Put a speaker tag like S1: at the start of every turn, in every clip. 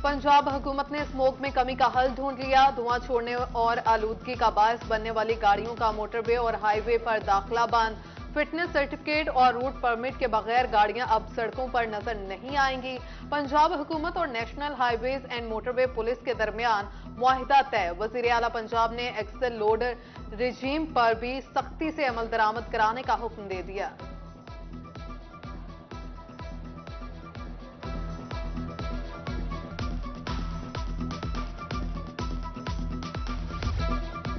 S1: पंजाब हुकूमत ने स्मोक में कमी का हल ढूंढ लिया। धुआं छोड़ने और आलूदगी का बायस बनने वाली गाड़ियों का मोटरवे और हाईवे पर दाखिला बंद। फिटनेस सर्टिफिकेट और रूट परमिट के बगैर गाड़ियां अब सड़कों पर नजर नहीं आएंगी। पंजाब हुकूमत और national highways and motorway police के दरमियान मुआहिदा तय। वजीर आला पंजाब ने एक्सेल लोडर रिजीम पर भी सख्ती से अमल दरामद कराने का हुक्म दे दिया।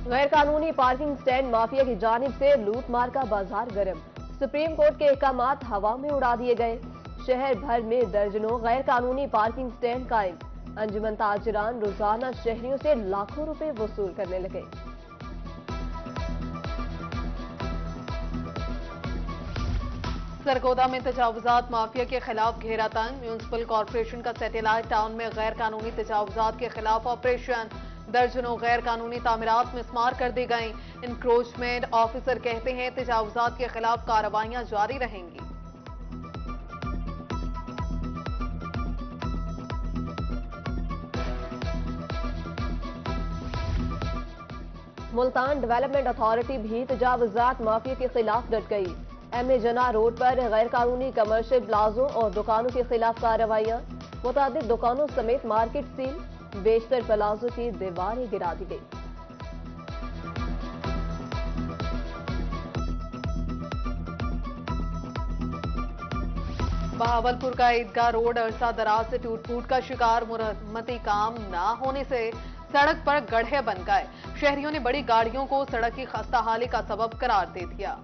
S2: गैर कानूनी पार्किंग स्टैंड माफिया की जानिब से लूट मार का बाजार गर्म। सुप्रीम कोर्ट के अहकामात हवा में उड़ा दिए गए। शहर भर में दर्जनों गैर कानूनी पार्किंग स्टैंड कायम। अंजुमन ताजरान रोजाना शहरियों से लाखों रुपए वसूल करने लगे।
S1: सरगोदा में तजावुजात माफिया के खिलाफ घेरा तंग। म्यूनिसिपल कॉरपोरेशन का सैटेलाइट टाउन में गैर कानूनी तजावुजात के खिलाफ ऑपरेशन। दर्जनों गैर कानूनी तामीरात मिसमार कर दी गई। इंक्रोचमेंट ऑफिसर कहते हैं तजावुजात के खिलाफ कार्रवाइयां जारी रहेंगी।
S2: मुल्तान डेवलपमेंट अथॉरिटी भी तजावुजात माफिया के खिलाफ डट गई। एमए जना रोड पर गैर कानूनी कमर्शियल प्लाजों और दुकानों के खिलाफ कार्रवाइयां। मुतादिद दुकानों समेत मार्केट सील। बेशतर प्लाजों की दीवारें गिरा दी गई।
S1: बहावलपुर का ईदगाह रोड अरसा दराज से टूट फूट का शिकार। मुरम्मती काम न होने से सड़क पर गड्ढे बन गए। शहरियों ने बड़ी गाड़ियों को सड़क की खस्ताहाली का सबब करार दे दिया।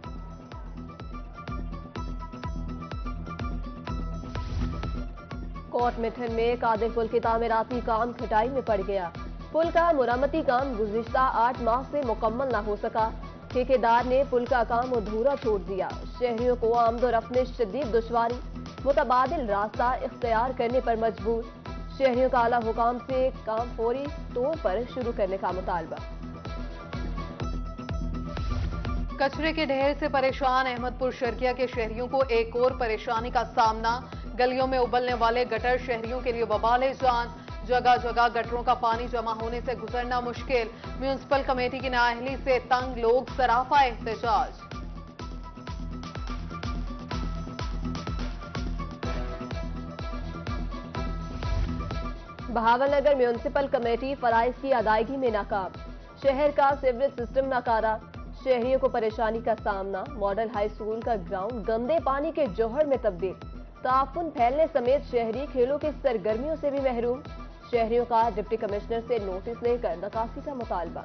S2: कोट मिठन में कादिर पुल की तामीराती काम खटाई में पड़ गया। पुल का मुरम्मती काम गुज़िश्ता 8 माह से मुकम्मल न हो सका। ठेकेदार ने पुल का काम अधूरा छोड़ दिया। शहरियों को आमदोरफ्त में शदीद दुश्वारी। मुतबादिल रास्ता इख्तियार करने पर मजबूर। शहरियों का आला हुकाम से काम फौरी तौर पर शुरू करने का मुतालबा।
S1: कचरे के ढेर से परेशान अहमदपुर शर्किया के शहरियों को एक और परेशानी का सामना। गलियों में उबलने वाले गटर शहरियों के लिए वबाले जान। जगह जगह गटरों का पानी जमा होने से गुजरना मुश्किल। म्यूनिसिपल कमेटी की नाअहली से तंग लोग सराफा एहतजाज।
S2: बहावलनगर म्यूनिसिपल कमेटी फराइज की अदायगी में नाकाम। शहर का सीवरेज सिस्टम नाकारा। शहरियों को परेशानी का सामना। मॉडल हाई स्कूल का ग्राउंड गंदे पानी के जौहर में तब्दील। ताफुन फैलने समेत शहरी खेलों की सरगर्मियों से भी महरूम। शहरियों का डिप्टी कमिश्नर से नोटिस लेकर नकासी का मुतालबा।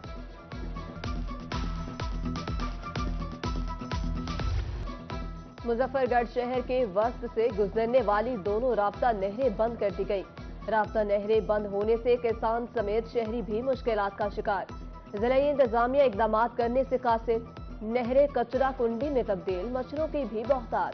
S2: मुजफ्फरगढ़ शहर के वस्त से गुजरने वाली दोनों राब्ता नहरें बंद कर दी गई। राब्ता नहरें बंद होने से किसान समेत शहरी भी मुश्किलात का शिकार। जिला इंतजामिया इकदाम करने से कासिर। नहरें कचरा कुंडी में तब्दील। मच्छरों की भी बहुतात।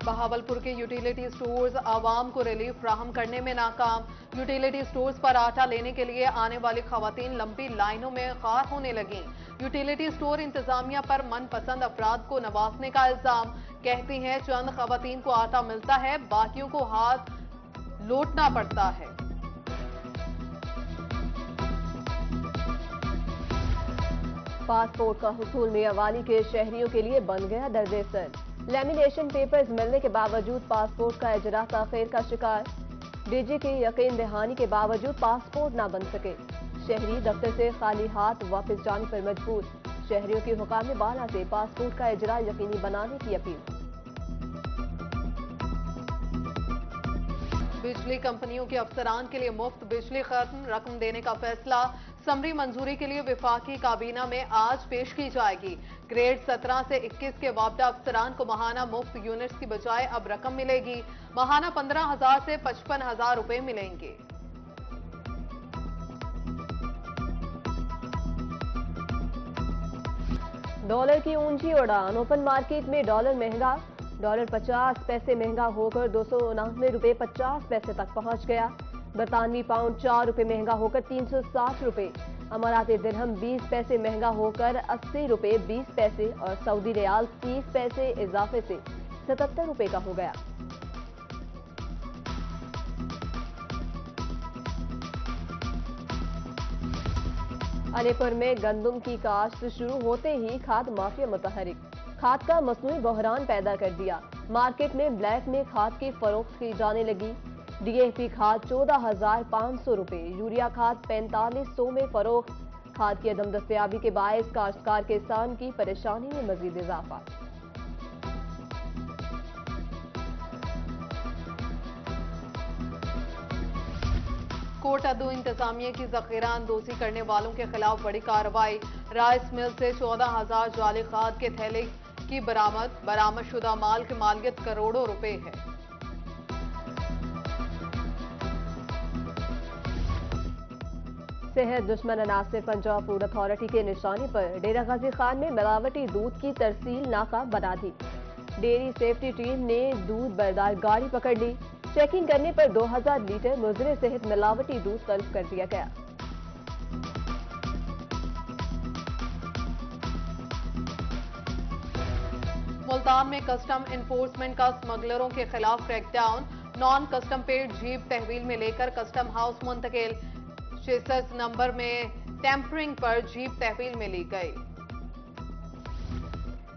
S1: बहावलपुर के यूटिलिटी स्टोर्स आवाम को रिलीफ फ्राहम करने में नाकाम। यूटिलिटी स्टोर्स पर आटा लेने के लिए आने वाली खवातीन लंबी लाइनों में खार होने लगी। यूटिलिटी स्टोर इंतजामिया पर मनपसंद अफराद को नवाजने का इल्जाम। कहती हैं चंद खवातीन को आटा मिलता है, बाकियों को हाथ लौटना पड़ता है।
S2: पासपोर्ट का हुसूल मियांवाली के शहरियों के लिए बन गया दर्द सर। लैमिनेशन पेपर्स मिलने के बावजूद पासपोर्ट का इजरा ताखीर का शिकार। डीजी की यकीन दहानी के बावजूद पासपोर्ट ना बन सके। शहरी दफ्तर से खाली हाथ वापस जाने पर मजबूर। शहरियों की हुकाम बाला से पासपोर्ट का इजरा यकीनी बनाने की अपील।
S1: बिजली कंपनियों के अफसरान के लिए मुफ्त बिजली खत्म रकम देने का फैसला। समरी मंजूरी के लिए विफाकी काबीना में आज पेश की जाएगी। ग्रेड 17 से 21 के वापडा अफसरान को माहाना मुफ्त यूनिट्स की बजाय अब रकम मिलेगी। माहाना 15,000 से 55,000 रुपए मिलेंगे।
S2: डॉलर की ऊंची उड़ान। ओपन मार्केट में डॉलर महंगा। डॉलर 50 पैसे महंगा होकर 299 रुपए 50 पैसे तक पहुंच गया। बरतानवी पाउंड 4 रुपए महंगा होकर 360 रुपए। अमाराती दिरहम 20 पैसे महंगा होकर 80 रुपए 20 पैसे और सऊदी रियाल 30 पैसे इजाफे से 77 रुपए का हो गया। अलीपुर में गंदम की काश्त शुरू होते ही खाद माफिया मुतहरिक, खाद का मसनूई बहरान पैदा कर दिया। मार्केट में ब्लैक में खाद की फरोख्त की जाने लगी। डीएपी खाद 14,500 रुपए, यूरिया खाद 4500 में फरोख्त। खाद की अदम दस्तयाबी के बायस काश्तकार किसान की परेशानी में मजीद इजाफा।
S1: कोटादू इंतजामिया की जखीरा अंदोजी करने वालों के खिलाफ बड़ी कार्रवाई। राइस मिल से 14,000 जाली खाद के थैले की बरामदशुदा माल की मालियत करोड़ों रुपए है।
S2: सेहत दुश्मन अनासिर पंजाब फूड अथॉरिटी के निशाने पर डेरा गाजी खान में मिलावटी दूध की तरसील नाकाम बना दी। डेयरी सेफ्टी टीम ने दूध बरदार गाड़ी पकड़ ली। चेकिंग करने पर 2000 लीटर मुजरे सहित मिलावटी दूध तलब कर दिया गया।
S1: मुल्तान में कस्टम इन्फोर्समेंट का स्मगलरों के खिलाफ crackdown. Non custom paid jeep तहवील में लेकर कस्टम हाउस मुंतकिल। 66 नंबर में टेम्परिंग पर जीप तहवील में ली गई।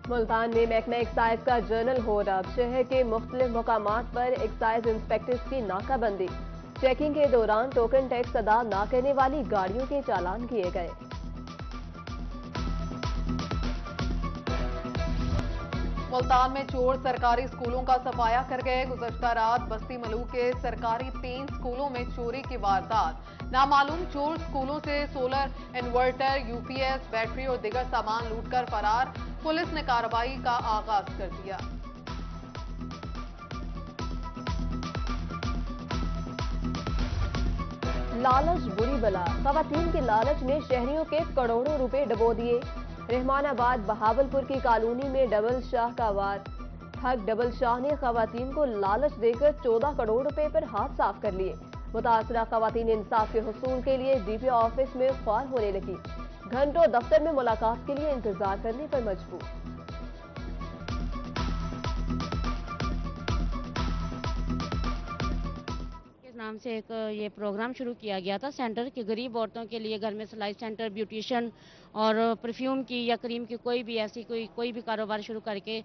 S2: मुल्तान में महकमा एक्साइज का जर्नल हो रहा। शहर के मुख्तलिफ मुकामात पर एक्साइज इंस्पेक्टर्स की नाकाबंदी। चेकिंग के दौरान टोकन टैक्स अदा न करने वाली गाड़ियों के चालान किए गए।
S1: मुल्तान में चोर सरकारी स्कूलों का सफाया कर गए। गुज़श्ता रात बस्ती मलूक के सरकारी 3 स्कूलों में चोरी की वारदात। नामालूम चोर स्कूलों से सोलर इन्वर्टर, यूपीएस, बैटरी और दीगर सामान लूटकर फरार। पुलिस ने कार्रवाई का आगाज कर दिया।
S2: लालच बुरी बला, खवातीन के लालच ने शहरियों के करोड़ों रुपए डबो दिए। रहमानाबाद बहावलपुर की कॉलोनी में डबल शाह का वार। ठग डबल शाह ने खवातीन को लालच देकर 14 करोड़ रुपए पर हाथ साफ कर लिए। मुतासरा खवातीन इंसाफ के हुसूल के लिए डीपीओ ऑफिस में ख्वार होने लगी। घंटों दफ्तर में मुलाकात के लिए इंतजार करने पर मजबूर।
S3: नाम से एक ये प्रोग्राम शुरू किया गया था सेंटर के गरीब औरतों के लिए घर में सिलाई सेंटर, ब्यूटिशियन और परफ्यूम की या क्रीम की कोई भी ऐसी कोई भी कारोबार शुरू करके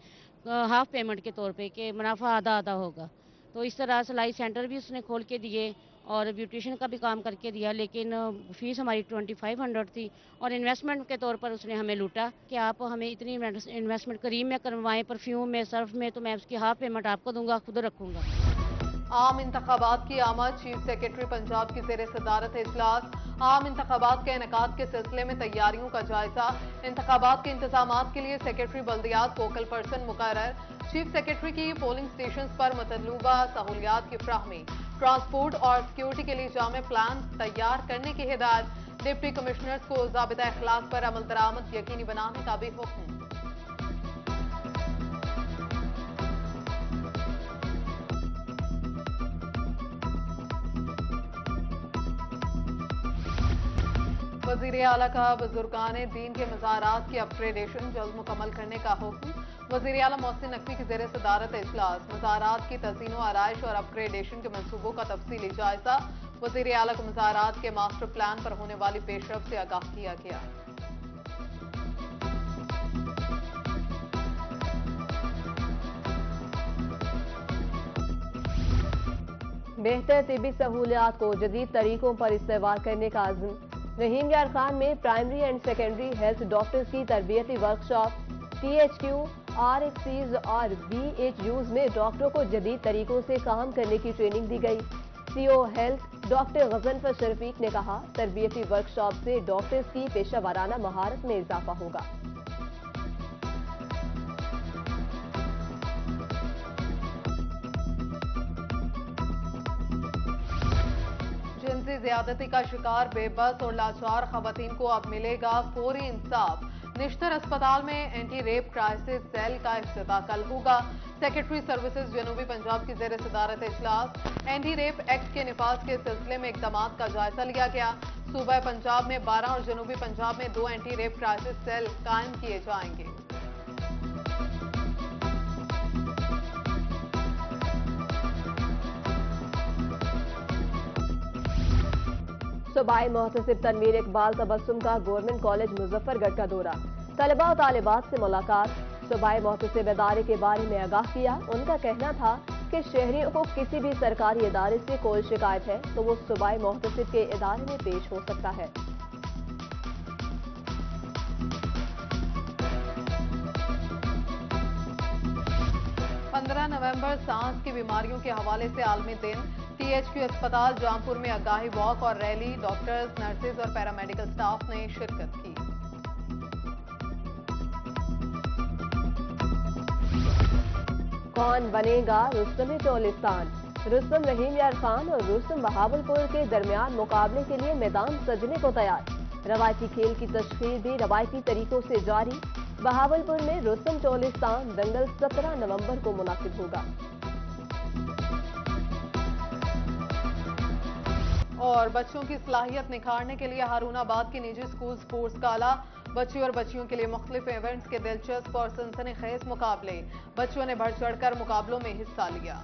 S3: हाफ पेमेंट के तौर पे कि मुनाफा आधा आधा होगा। तो इस तरह सिलाई सेंटर भी उसने खोल के दिए और ब्यूटिशियन का भी काम करके दिया, लेकिन फीस हमारी 2500 थी और इन्वेस्टमेंट के तौर पर उसने हमें लूटा कि आप हमें इतनी इन्वेस्टमेंट क्रीम में करवाएं, परफ्यूम में, सर्फ में, तो मैं उसकी हाफ पेमेंट आपको दूंगा, खुद रखूंगा।
S1: आम इंतखाबात की आमद। चीफ सेक्रेटरी पंजाब की ज़ेर सदारत इजलास। आम इंतखाबात के इनेकाद के सिलसिले में तैयारियों का जायजा। इंतखाबात के इंतजामात के लिए सेक्रेटरी बल्दियात फोकल पर्सन मुकर्रर। चीफ सेक्रेटरी की पोलिंग स्टेशन पर मतलूबा सहूलियात की फ्राहमी, ट्रांसपोर्ट और सिक्योरिटी के लिए जामे प्लान तैयार करने की हिदायत। डिप्टी कमिश्नर्स को ज़ाबिता इखलाक पर अमल दरामद यकीनी बनाने का भी हुक्म। वज़ीर आला का बुजुर्गान दीन के मज़ारात की अपग्रेडेशन जल्द मुकम्मल करने का हुक्म। वज़ीर आला मोहसिन नकवी की ज़ेर सदारत इजलास। मज़ारात की तज़ीनो आराइश और अपग्रेडेशन के मनसूबों का तफसीली जायजा। वज़ीर आला को मज़ारात के मास्टर प्लान पर होने वाली पेशरफ से आगाह किया गया।
S2: बेहतर तिबी सहूलियात को जदीद तरीकों पर इस्तेमाल करने का आज़म। रहीम यार खान में primary and secondary health doctors की तरबियती वर्कशॉप। THQ, RHCs और BHUs में डॉक्टरों को जदीद तरीकों से काम करने की ट्रेनिंग दी गई। CO हेल्थ डॉक्टर गजनफर शरफीक ने कहा, तरबियती वर्कशॉप से डॉक्टर्स की पेशा वाराना महारत में इजाफा होगा। जिनसी ज्यादती का शिकार बेबस और लाचार खवातीन को अब मिलेगा फौरी इंसाफ।
S1: निश्तर अस्पताल में एंटी रेप क्राइसिस सेल का इफ्तिताह कल होगा। सेक्रेटरी सर्विसेज जनूबी पंजाब की जेर सदारत इजलास एंटी रेप एक्ट के निफाज के सिलसिले में इकदाम का जायजा लिया गया। सूबा पंजाब में 12 और जनूबी पंजाब में 2 एंटी रेप क्राइसिस सेल कायम किए जाएंगे।
S2: सूबाई मोहतसिब तनवीर इकबाल तबस्सुम का गवर्नमेंट कॉलेज मुजफ्फरगढ़ का दौरा, तलबा और तालिबात से मुलाकात, सूबाई मोहतसिब इदारे के बारे में आगाह किया। उनका कहना था कि शहरियों को किसी भी सरकारी इदारे से कोई शिकायत है तो वो सूबाई मोहतसिब के इदारे में पेश हो सकता है।
S1: नवंबर सांस की बीमारियों के हवाले से आलमी दिन। THQ अस्पताल जामपुर में आगाही वॉक और रैली, डॉक्टर्स, नर्सेज और पैरामेडिकल स्टाफ ने शिरकत की।
S2: कौन बनेगा रुस्तम चौलिस्तान? रुस्तम रहीम यार खान और रुस्तम बहावलपुर के दरमियान मुकाबले के लिए मैदान सजने को तैयार। रवायती खेल की तशकील भी रवायती तरीकों से जारी। बहावलपुर में रुस्तम चौलिस्तान दंगल 17 नवंबर को मुनाकिब होगा।
S1: और बच्चों की सलाहियत निखारने के लिए हारूनाबाद के निजी स्कूल स्पोर्ट्स गाला। बच्चे और बच्चियों के लिए मुख्तलिफ इवेंट्स के दिलचस्प और सनसनीखेज मुकाबले। बच्चों ने बढ़ चढ़कर मुकाबलों में हिस्सा लिया।